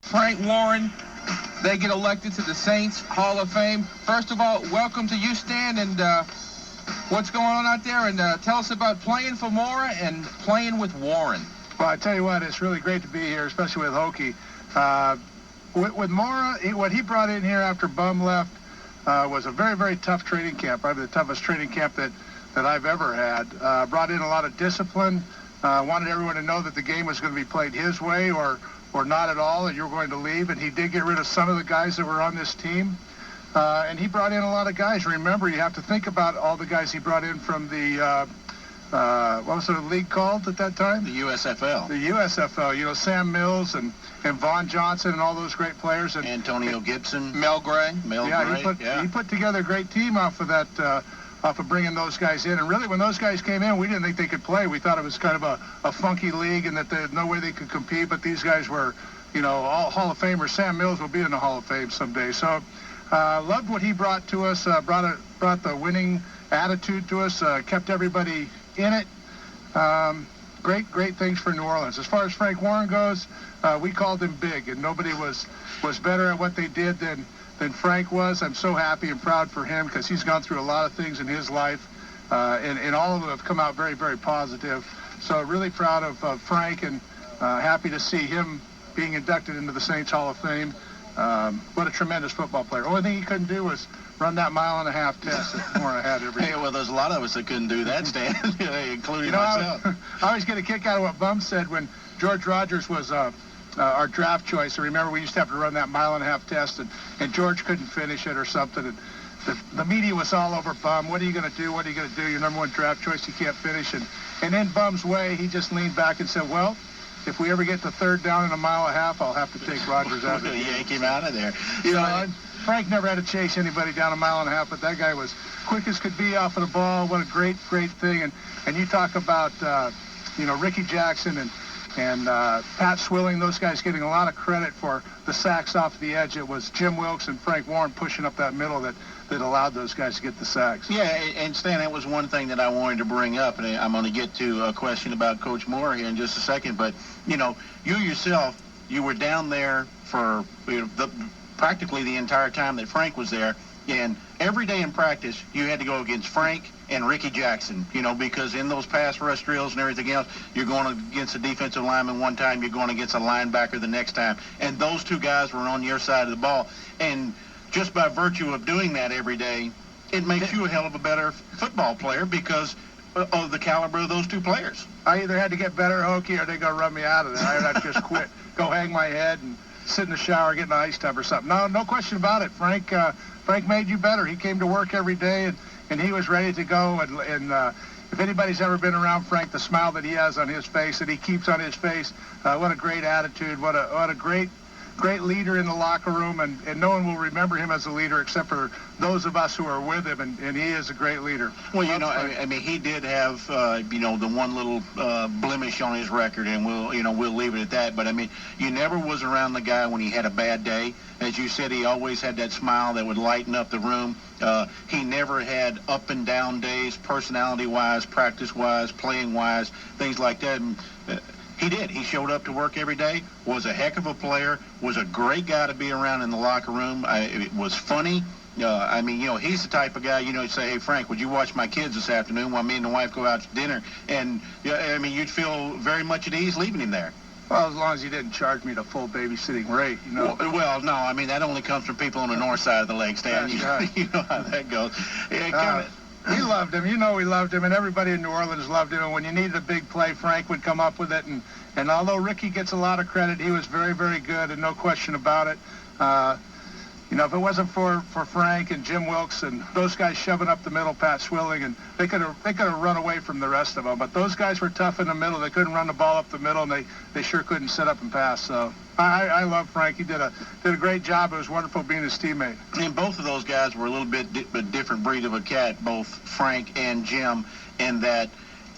Frank Warren, they get elected to the Saints Hall of Fame. First of all, welcome to you, Stan, and what's going on out there, and tell us about playing for Mora and playing with Warren. Well, I tell you what, it's really great to be here, especially with Hokie. With Mora, what he brought in here after Bum left was a very, very tough training camp, probably the toughest training camp that I've ever had. Brought in a lot of discipline, wanted everyone to know that the game was going to be played his way or not at all, and you were going to leave. And he did get rid of some of the guys that were on this team. And he brought in a lot of guys. Remember, you have to think about all the guys he brought in from the, what was the league called at that time? The USFL. The USFL. You know, Sam Mills and Vaughn Johnson and all those great players. And Antonio Gibson. Mel Gray. He put together a great team off of that, off of bringing those guys in. And really, when those guys came in, we didn't think they could play. We thought it was kind of a funky league and that there's no way they could compete. But these guys were, you know, all Hall of Famers. Sam Mills will be in the Hall of Fame someday. So loved what he brought to us, brought the winning attitude to us, kept everybody in it. Great things for New Orleans. As far as Frank Warren goes, we called him big, and nobody was better at what they did than Frank was. I'm so happy and proud for him because he's gone through a lot of things in his life, and all of them have come out very, very positive. So really proud of Frank, and happy to see him being inducted into the Saints Hall of Fame. What a tremendous football player. Only thing he couldn't do was run that mile-and-a-half test that Mora had every day. Hey, well, there's a lot of us that couldn't do that, Stan, including myself. I always get a kick out of what Bum said when George Rogers was our draft choice. And remember, we used to have to run that mile-and-a-half test, and George couldn't finish it or something. And the media was all over Bum. What are you going to do? What are you going to do? Your number one draft choice, you can't finish. And in Bum's way, he just leaned back and said, well, if we ever get to third down in a mile and a half, I'll have to take Rogers out of the game. Yank him out of there. Frank never had to chase anybody down a mile and a half, but that guy was quick as could be off of the ball. What a great thing. And you talk about, Ricky Jackson and Pat Swilling, those guys getting a lot of credit for the sacks off the edge. It was Jim Wilkes and Frank Warren pushing up that middle that allowed those guys to get the sacks. Yeah, and Stan, that was one thing that I wanted to bring up, and I'm going to get to a question about Coach Mora here in just a second. But, you yourself, you were down there for practically the entire time that Frank was there, and every day in practice you had to go against Frank and Ricky Jackson, because in those pass rush drills and everything else, you're going against a defensive lineman one time, you're going against a linebacker the next time, and those two guys were on your side of the ball. And just by virtue of doing that every day, it makes you a hell of a better football player because of the caliber of those two players. I either had to get better at Hokie or they're going to run me out of there. I had to just quit, go hang my head and sit in the shower, get in an ice tub or something. No question about it. Frank made you better. He came to work every day, and he was ready to go. And if anybody's ever been around Frank, the smile that he has on his face, that he keeps on his face, what a great attitude, what a great leader in the locker room, and no one will remember him as a leader except for those of us who are with him, and he is a great leader. Well, he did have, the one little blemish on his record, and we'll leave it at that. But, you never was around the guy when he had a bad day. As you said, he always had that smile that would lighten up the room. He never had up and down days, personality-wise, practice-wise, playing-wise, things like that. And, he did. He showed up to work every day, was a heck of a player, was a great guy to be around in the locker room. It was funny. He's the type of guy, you'd say, hey, Frank, would you watch my kids this afternoon while me and the wife go out to dinner? And, you'd feel very much at ease leaving him there. Well, as long as he didn't charge me the full babysitting rate, Well, no, that only comes from people on the north side of the lake, Stan. You know how that goes. We loved him. We loved him, and everybody in New Orleans loved him. And when you needed a big play, Frank would come up with it. And although Ricky gets a lot of credit, he was very, very good, and no question about it. If it wasn't for Frank and Jim Wilkes and those guys shoving up the middle, Pat Swilling, and they could have run away from the rest of them. But those guys were tough in the middle. They couldn't run the ball up the middle, and they sure couldn't set up and pass. So I love Frank. He did a great job. It was wonderful being his teammate. And both of those guys were a little bit different breed of a cat, both Frank and Jim, in that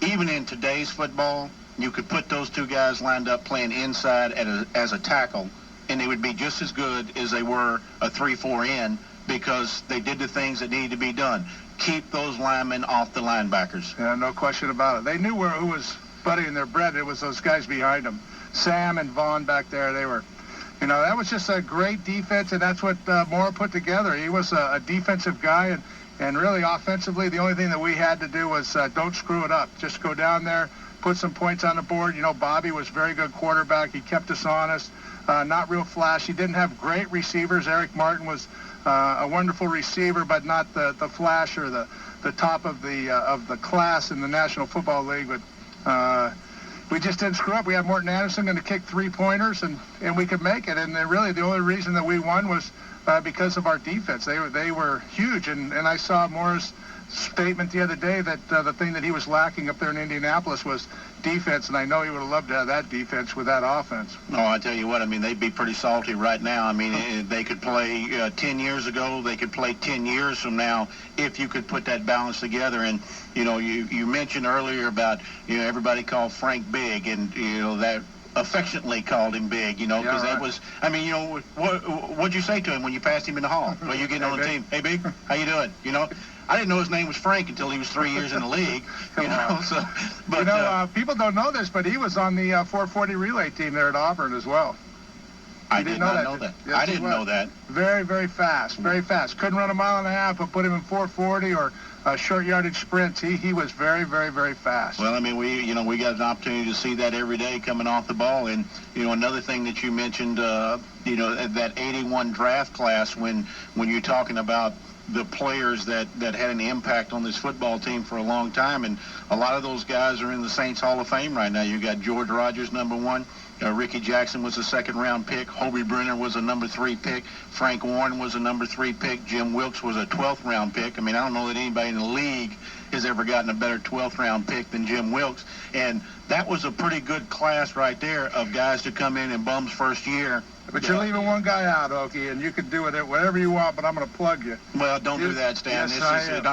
even in today's football, you could put those two guys lined up playing inside as a tackle, and they would be just as good as they were a 3-4 end because they did the things that needed to be done. Keep those linemen off the linebackers. Yeah, no question about it. They knew who was buttering their bread. It was those guys behind them. Sam and Vaughn back there, they were, that was just a great defense, and that's what Mora put together. He was a defensive guy, and really offensively, the only thing that we had to do was don't screw it up. Just go down there, put some points on the board. Bobby was a very good quarterback. He kept us honest. Not real flashy. Didn't have great receivers. Eric Martin was a wonderful receiver, but not the flash or the top of the class in the National Football League. But we just didn't screw up. We had Morton Anderson going to kick 3-pointers, and we could make it. And really, the only reason that we won was because of our defense. They were huge. And I saw Mora's statement the other day that the thing that he was lacking up there in Indianapolis was defense, and I know he would have loved to have that defense with that offense. No, I tell you what, they'd be pretty salty right now. They could play 10 years ago. They could play 10 years from now if you could put that balance together. And, you mentioned earlier about, everybody called Frank Big, and, that affectionately called him Big, because yeah, that right. was, what'd you say to him when you passed him in the hall? Well, you're getting on the team. Hey, Big, how you doing? I didn't know his name was Frank until he was 3 years in the league, So, but people don't know this, but he was on the 440 relay team there at Auburn as well. I did not know that. Yes, I didn't know that. Very, very fast, very fast. Couldn't run a mile and a half, but put him in 440 or short yardage sprints. He was very, very, very fast. Well, we got an opportunity to see that every day coming off the ball. And, another thing that you mentioned, that 81 draft class when you're talking about the players that had an impact on this football team for a long time. And a lot of those guys are in the Saints Hall of Fame right now. You got George Rogers, #1. Ricky Jackson was a second-round pick. Hobie Brenner was a #3 pick. Frank Warren was a #3 pick. Jim Wilkes was a 12th-round pick. I don't know that anybody in the league has ever gotten a better 12th-round pick than Jim Wilkes. And that was a pretty good class right there of guys to come in Bum's first year. But you're leaving one guy out, Hokie, and you can do it whatever you want, but I'm going to plug you. Well, don't do that, Stan. Yes,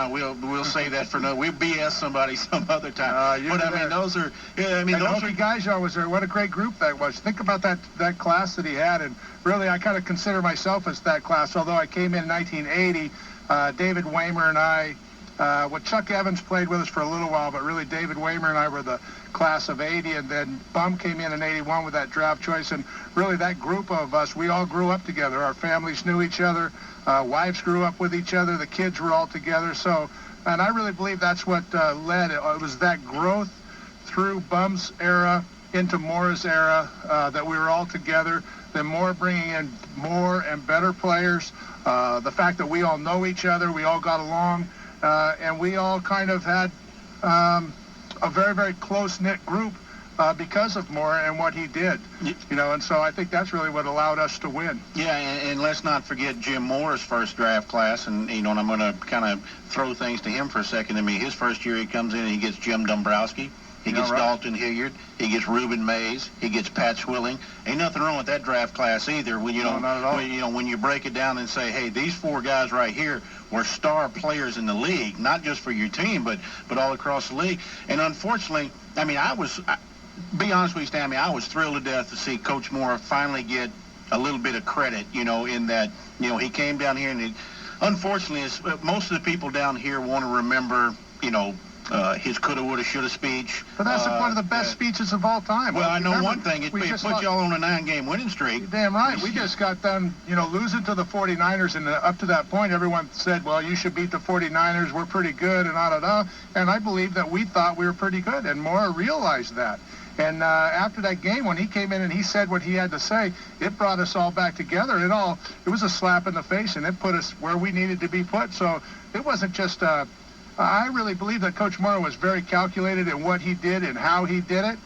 We'll save that for no. We'll BS somebody some other time. Those are. Hokie Gajan was there. What a great group that was. Think about that class that he had, and really, I kind of consider myself as that class. Although I came in 1980, David Waymer and I. Chuck Evans played with us for a little while, but really David Waymer and I were the class of 80, and then Bum came in 81 with that draft choice, and really that group of us, we all grew up together. Our families knew each other, wives grew up with each other, the kids were all together, and I really believe that's what led. It was that growth through Bum's era into Mora's era, that we were all together, then Mora bringing in more and better players, the fact that we all know each other, we all got along, and we all kind of had a very, very close-knit group because of Mora and what he did. And so I think that's really what allowed us to win. Yeah, and let's not forget Jim Mora's first draft class, and and I'm going to kind of throw things to him for a second. His first year he comes in and he gets Jim Dombrowski. He gets Dalton Hilliard. He gets Reuben Mays. He gets Pat Swilling. Ain't nothing wrong with that draft class either. When not at all. When you break it down and say, hey, these 4 guys right here were star players in the league, not just for your team, but all across the league. And unfortunately, be honest with you, Stan, I was thrilled to death to see Coach Mora finally get a little bit of credit, in that, he came down here and unfortunately, most of the people down here want to remember, his coulda, woulda, shoulda speech. But that's one of the best speeches of all time. Well, I know one thing. It put y'all on a 9-game winning streak. You're damn right. We just got done, losing to the 49ers, and up to that point, everyone said, well, you should beat the 49ers. We're pretty good, and da-da-da. And I believe that we thought we were pretty good, and Mora realized that. And after that game, when he came in and he said what he had to say, it brought us all back together. It was a slap in the face, and it put us where we needed to be put. So it wasn't just I really believe that Coach Mora was very calculated in what he did and how he did it.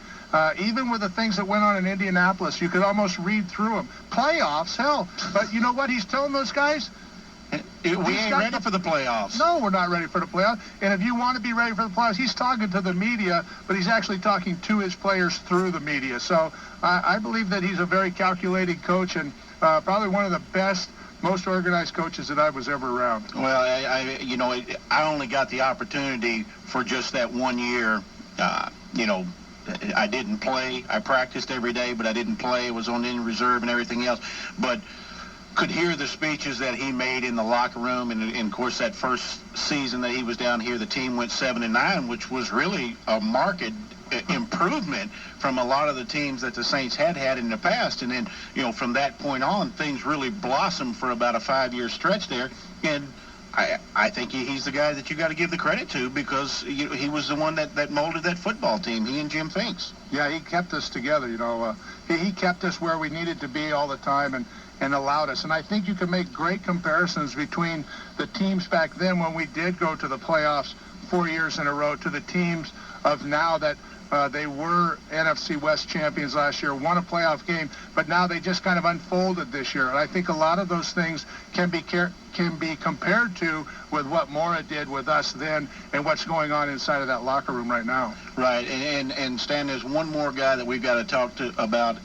Even with the things that went on in Indianapolis, you could almost read through them. Playoffs, hell. But you know what he's telling those guys? We ain't ready for the playoffs. No, we're not ready for the playoffs. And if you want to be ready for the playoffs, he's talking to the media, but he's actually talking to his players through the media. So I believe that he's a very calculated coach and probably one of the best, most organized coaches that I was ever around. Well, I only got the opportunity for just that 1 year. I didn't play. I practiced every day, but I didn't play. I was on injured reserve and everything else. But could hear the speeches that he made in the locker room. And of course, that first season that he was down here, the team went 7-9, which was really a market improvement from a lot of the teams that the Saints had in the past. And then, from that point on, things really blossomed for about a 5-year stretch there. And I think he's the guy that you got to give the credit to, because he was the one that molded that football team, he and Jim Finks. Yeah, he kept us together, he kept us where we needed to be all the time and allowed us. And I think you can make great comparisons between the teams back then when we did go to the playoffs 4 years in a row to the teams of now that they were NFC West champions last year, won a playoff game, but now they just kind of unfolded this year. And I think a lot of those things can be compared to with what Mora did with us then and what's going on inside of that locker room right now. Right, and Stan, there's one more guy that we've got to talk about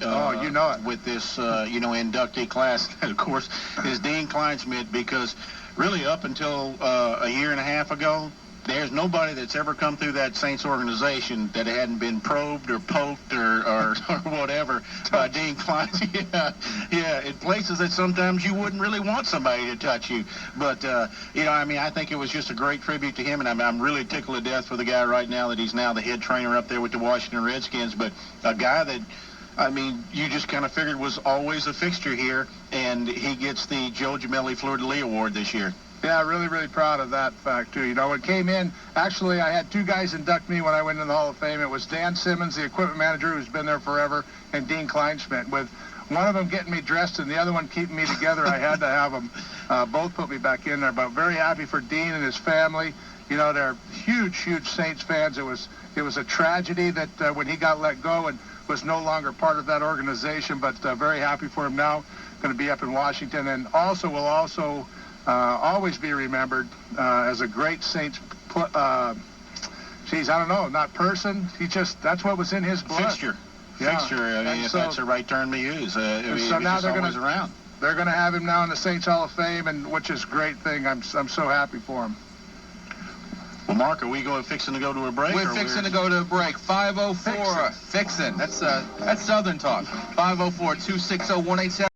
with this, inductee class, of course, is Dean Kleinsmith, because really up until a year and a half ago, there's nobody that's ever come through that Saints organization that hadn't been probed or poked or whatever by Dean Kleinsmith. Yeah, in places that sometimes you wouldn't really want somebody to touch you. But, I think it was just a great tribute to him, and I'm really tickled to death for the guy right now that he's now the head trainer up there with the Washington Redskins. But a guy that, you just kind of figured was always a fixture here, and he gets the Joe Gemelli Fleur-de-Lis Award this year. Yeah, really, really proud of that fact, too. It came in, actually, I had two guys induct me when I went in the Hall of Fame. It was Dan Simmons, the equipment manager, who's been there forever, and Dean Kleinsmith. With one of them getting me dressed and the other one keeping me together, I had to have them both put me back in there. But very happy for Dean and his family. They're huge, huge Saints fans. It was a tragedy that when he got let go and was no longer part of that organization, but very happy for him now. Going to be up in Washington, and will always be remembered as a great Saints, not person. That's what was in his blood. Fixture. Yeah. Fixture. If that's the right term to use. So now they're going to have him now in the Saints Hall of Fame, and which is a great thing. I'm so happy for him. Well, Mark, are we fixing to go to a break? We're fixing to go to a break. 504. Fixing. That's Southern talk. 504-260-187.